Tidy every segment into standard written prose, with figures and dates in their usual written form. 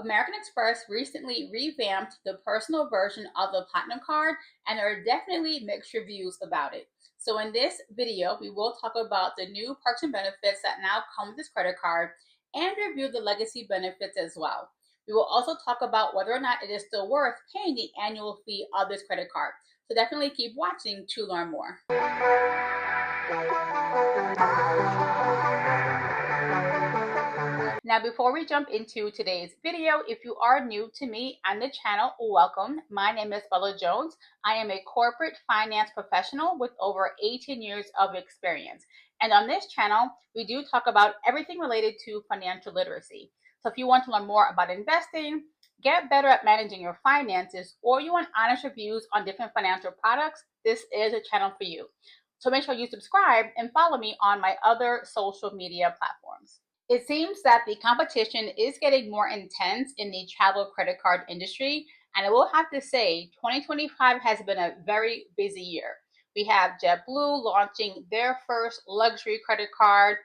American Express recently revamped the personal version of the Platinum card, and there are definitely mixed reviews about it. So in this video, we will talk about the new perks and benefits that now come with this credit card and review the legacy benefits as well. We will also talk about whether or not it is still worth paying the annual fee of this credit card. So definitely keep watching to learn more. Now, before we jump into today's video, if you are new to me and the channel, welcome. My name is Bella Jones. I am a corporate finance professional with over 18 years of experience. And on this channel, we do talk about everything related to financial literacy. So if you want to learn more about investing, get better at managing your finances, or you want honest reviews on different financial products, this is a channel for you. So make sure you subscribe and follow me on my other social media platforms. It seems that the competition is getting more intense in the travel credit card industry, and I will have to say 2025 has been a very busy year. We have JetBlue launching their first luxury credit card.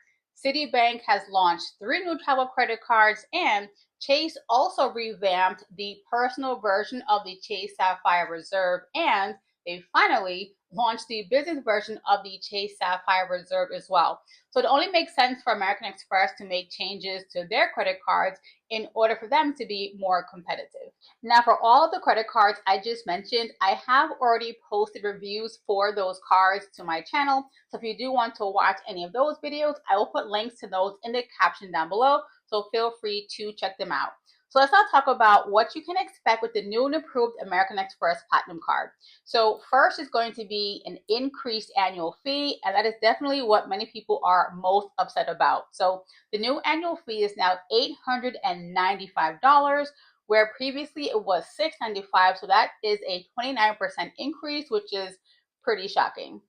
Citibank has launched 3 new travel credit cards, and Chase also revamped the personal version of the Chase Sapphire Reserve, and they finally launched the business version of the Chase Sapphire Reserve as well. So it only makes sense for American Express to make changes to their credit cards in order for them to be more competitive. Now, for all of the credit cards I just mentioned, I have already posted reviews for those cards to my channel. So if you do want to watch any of those videos, I will put links to those in the caption down below. So feel free to check them out. So let's now talk about what you can expect with the new and improved American Express Platinum card. So first is going to be an increased annual fee, and that is definitely what many people are most upset about. So the new annual fee is now $895, where previously it was $695. So that is a 29% increase, which is pretty shocking.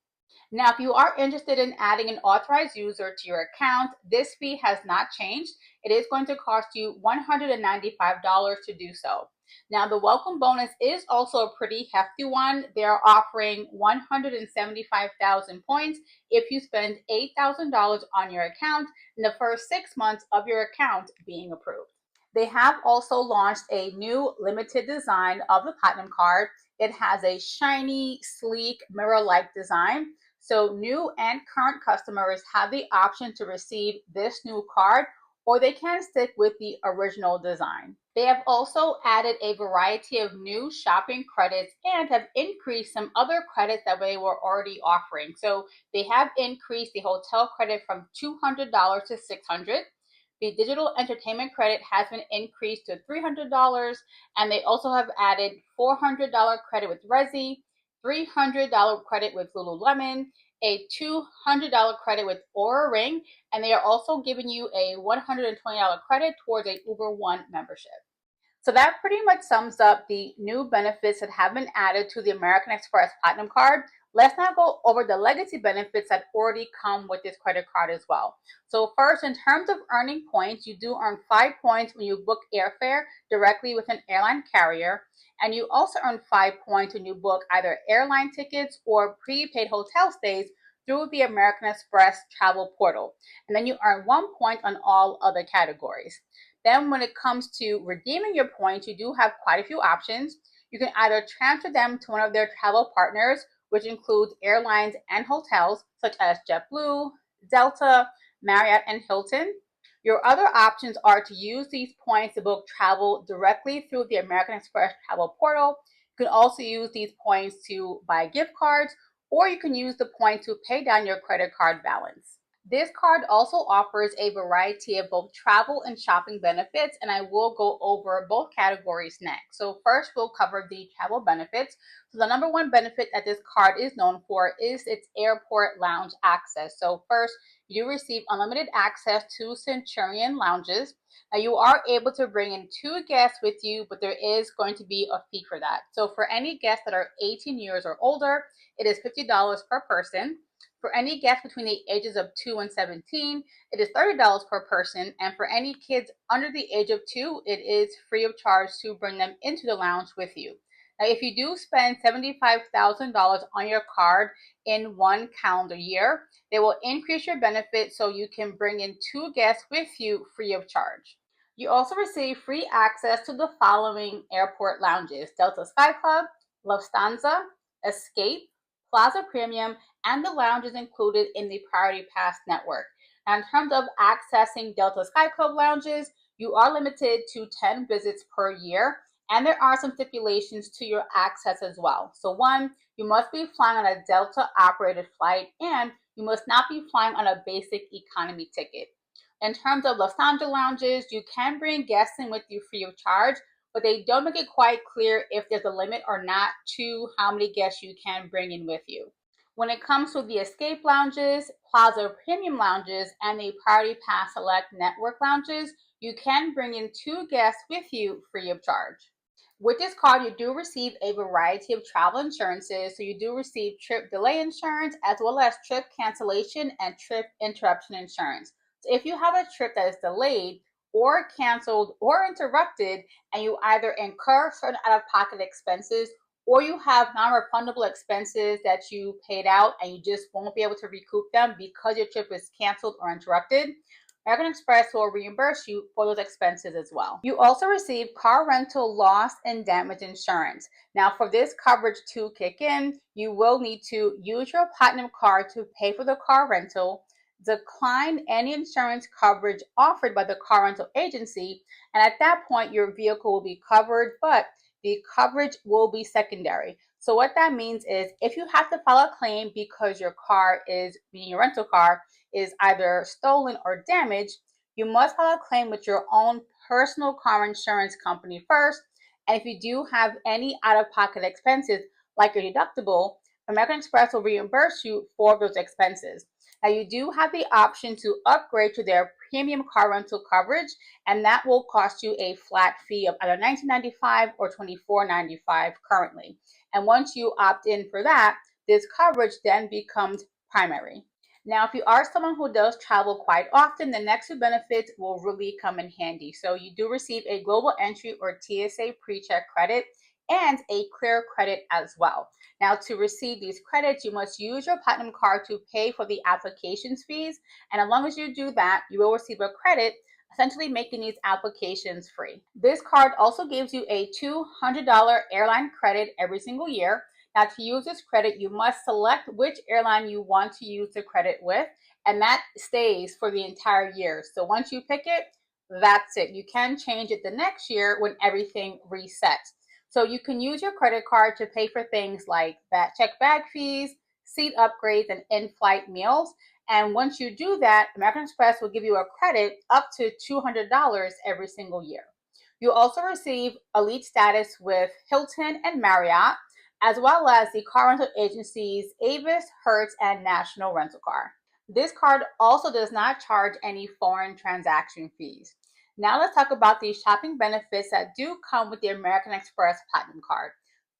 Now, if you are interested in adding an authorized user to your account, this fee has not changed. It is going to cost you $195 to do so. Now, the welcome bonus is also a pretty hefty one. They're offering 175,000 points if you spend $8,000 on your account in the first 6 months of your account being approved. They have also launched a new limited design of the Platinum card. It has a shiny, sleek, mirror-like design. So new and current customers have the option to receive this new card, or they can stick with the original design. They have also added a variety of new shopping credits and have increased some other credits that they were already offering. So they have increased the hotel credit from $200 to $600. The digital entertainment credit has been increased to $300, and they also have added $400 credit with Resi, $300 credit with Lululemon, a $200 credit with Aura Ring, and they are also giving you a $120 credit towards a Uber One membership. So that pretty much sums up the new benefits that have been added to the American Express Platinum card. Let's now go over the legacy benefits that already come with this credit card as well. So first, in terms of earning points, you do earn 5 points when you book airfare directly with an airline carrier. And you also earn 5 points when you book either airline tickets or prepaid hotel stays through the American Express travel portal. And then you earn 1 point on all other categories. Then when it comes to redeeming your points, you do have quite a few options. You can either transfer them to one of their travel partners, which includes airlines and hotels such as JetBlue, Delta, Marriott, and Hilton. Your other options are to use these points to book travel directly through the American Express travel portal. You can also use these points to buy gift cards, or you can use the points to pay down your credit card balance. This card also offers a variety of both travel and shopping benefits, and I will go over both categories next. So first, we'll cover the travel benefits. So the number one benefit that this card is known for is its airport lounge access. So first, you receive unlimited access to Centurion lounges. Now you are able to bring in 2 guests with you, but there is going to be a fee for that. So for any guests that are 18 years or older, it is $50 per person. For any guests between the ages of 2 and 17, it is $30 per person. And for any kids under the age of 2, it is free of charge to bring them into the lounge with you. Now, if you do spend $75,000 on your card in 1 calendar year, they will increase your benefit so you can bring in 2 guests with you free of charge. You also receive free access to the following airport lounges: Delta Sky Club, Lufthansa, Escape, Plaza Premium, and the lounges included in the Priority Pass network. Now, in terms of accessing Delta Sky Club lounges, you are limited to 10 visits per year, and there are some stipulations to your access as well. So, one, you must be flying on a Delta operated flight, and you must not be flying on a basic economy ticket. In terms of Lufthansa lounges, you can bring guests in with you free of charge, but they don't make it quite clear if there's a limit or not to how many guests you can bring in with you. When it comes to the Escape lounges, Plaza Premium lounges, and the Priority Pass Select Network lounges, you can bring in 2 guests with you free of charge. With this card, you do receive a variety of travel insurances. So you do receive trip delay insurance as well as trip cancellation and trip interruption insurance. So if you have a trip that is delayed or canceled or interrupted, and you either incur certain out of pocket expenses or you have non refundable expenses that you paid out and you just won't be able to recoup them because your trip is canceled or interrupted, American Express will reimburse you for those expenses as well. You also receive car rental loss and damage insurance. Now, for this coverage to kick in, you will need to use your Platinum card to pay for the car rental, decline any insurance coverage offered by the car rental agency, and at that point, your vehicle will be covered, but the coverage will be secondary. So what that means is if you have to file a claim because your car is, meaning your rental car, is either stolen or damaged, you must file a claim with your own personal car insurance company first. And if you do have any out of pocket expenses, like your deductible, American Express will reimburse you for those expenses. Now, you do have the option to upgrade to their premium car rental coverage, and that will cost you a flat fee of either $19.95 or $24.95 currently. And once you opt in for that, this coverage then becomes primary. Now, if you are someone who does travel quite often, the next 2 benefits will really come in handy. So you do receive a global entry or TSA pre-check credit and a clear credit as well. Now, to receive these credits, you must use your Platinum card to pay for the applications fees. And as long as you do that, you will receive a credit, essentially making these applications free. This card also gives you a $200 airline credit every single year. Now, to use this credit, you must select which airline you want to use the credit with, and that stays for the entire year. So once you pick it, that's it. You can change it the next year when everything resets. So you can use your credit card to pay for things like check bag fees, seat upgrades, and in-flight meals. And once you do that, American Express will give you a credit up to $200 every single year. You also receive elite status with Hilton and Marriott, as well as the car rental agencies Avis, Hertz, and National Rental Car. This card also does not charge any foreign transaction fees. Now let's talk about the shopping benefits that do come with the American Express Platinum card.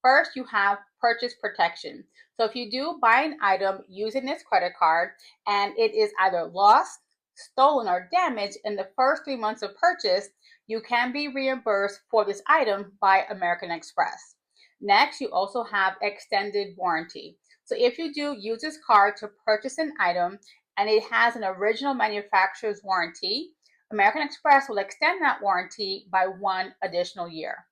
First, you have purchase protection. So if you do buy an item using this credit card and it is either lost, stolen, or damaged in the first 3 months of purchase, you can be reimbursed for this item by American Express. Next, you also have extended warranty. So if you do use this card to purchase an item and it has an original manufacturer's warranty, American Express will extend that warranty by 1 additional year.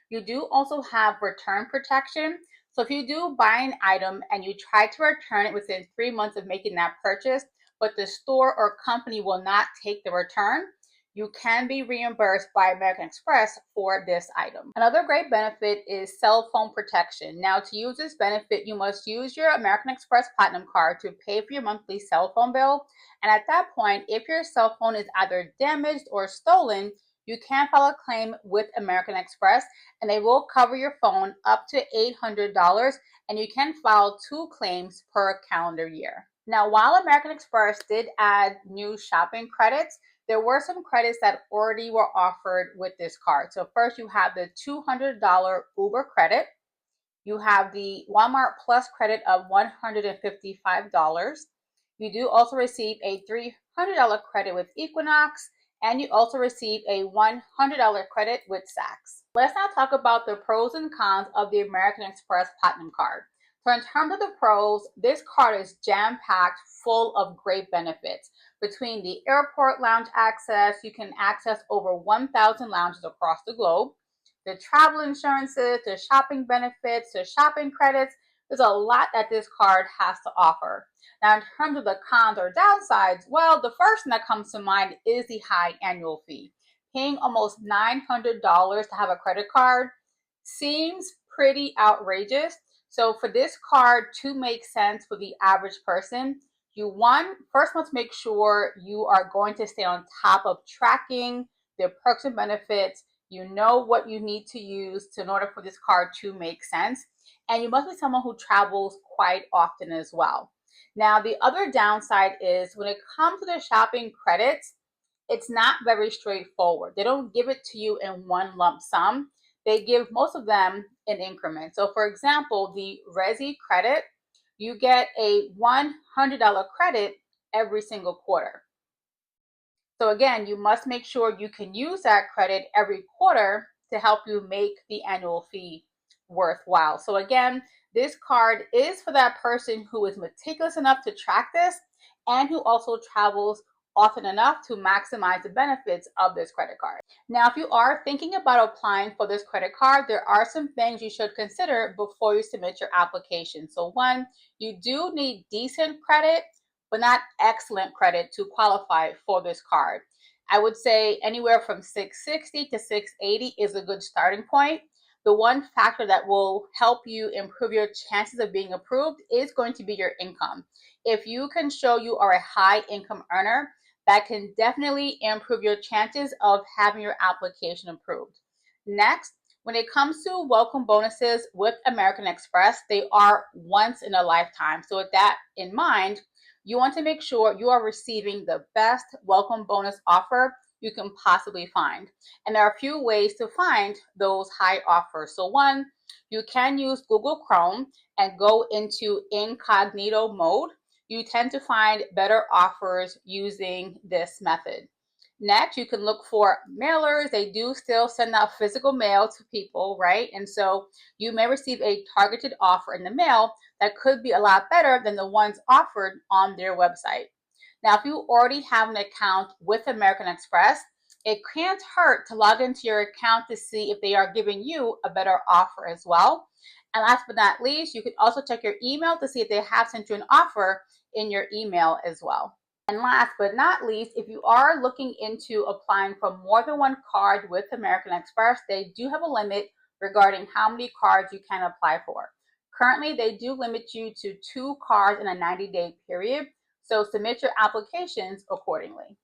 You do also have return protection. So if you do buy an item and you try to return it within 3 months of making that purchase, but the store or company will not take the return, you can be reimbursed by American Express for this item. Another great benefit is cell phone protection. Now, to use this benefit, you must use your American Express Platinum card to pay for your monthly cell phone bill. And at that point, if your cell phone is either damaged or stolen, you can file a claim with American Express and they will cover your phone up to $800, and you can file 2 claims per calendar year. Now, while American Express did add new shopping credits, there were some credits that already were offered with this card. So first you have the $200 Uber credit. You have the Walmart Plus credit of $155. You do also receive a $300 credit with Equinox, and you also receive a $100 credit with Saks. Let's now talk about the pros and cons of the American Express Platinum card. So in terms of the pros, this card is jam-packed full of great benefits. Between the airport lounge access, you can access over 1,000 lounges across the globe. The travel insurances, the shopping benefits, the shopping credits, there's a lot that this card has to offer. Now, in terms of the cons or downsides, well, the first thing that comes to mind is the high annual fee. Paying almost $900 to have a credit card seems pretty outrageous. So for this card to make sense for the average person, you first must make sure you are going to stay on top of tracking the perks and benefits. You know what you need to use in order for this card to make sense. And you must be someone who travels quite often as well. Now, the other downside is when it comes to the shopping credits, it's not very straightforward. They don't give it to you in one lump sum. They give most of them in increments. So for example, the Resi credit, you get a $100 credit every single quarter. So again, you must make sure you can use that credit every quarter to help you make the annual fee worthwhile. So again, this card is for that person who is meticulous enough to track this and who also travels often enough to maximize the benefits of this credit card. Now, if you are thinking about applying for this credit card, there are some things you should consider before you submit your application. So one, you do need decent credit, but not excellent credit to qualify for this card. I would say anywhere from 660 to 680 is a good starting point. The one factor that will help you improve your chances of being approved is going to be your income. If you can show you are a high income earner, that can definitely improve your chances of having your application approved. Next, when it comes to welcome bonuses with American Express, they are once in a lifetime. So with that in mind, you want to make sure you are receiving the best welcome bonus offer you can possibly find. And there are a few ways to find those high offers. So one, you can use Google Chrome and go into incognito mode. You tend to find better offers using this method. Next, you can look for mailers. They do still send out physical mail to people, right? And so you may receive a targeted offer in the mail that could be a lot better than the ones offered on their website. Now, if you already have an account with American Express, it can't hurt to log into your account to see if they are giving you a better offer as well. And last but not least, you can also check your email to see if they have sent you an offer in your email as well. And last but not least, if you are looking into applying for more than one card with American Express, they do have a limit regarding how many cards you can apply for. Currently, they do limit you to 2 cards in a 90-day period, so submit your applications accordingly.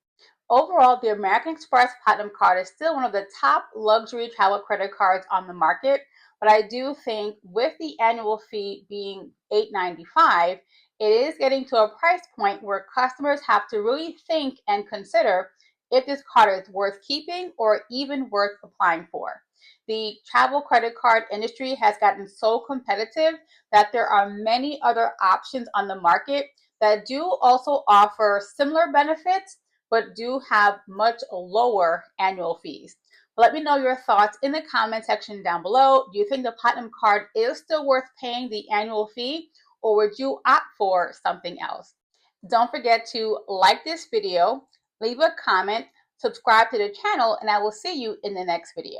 Overall, the American Express Platinum Card is still one of the top luxury travel credit cards on the market, but I do think with the annual fee being $8.95, it is getting to a price point where customers have to really think and consider if this card is worth keeping or even worth applying for. The travel credit card industry has gotten so competitive that there are many other options on the market that do also offer similar benefits but do have much lower annual fees. Let me know your thoughts in the comment section down below. Do you think the Platinum Card is still worth paying the annual fee, or would you opt for something else? Don't forget to like this video, leave a comment, subscribe to the channel, and I will see you in the next video.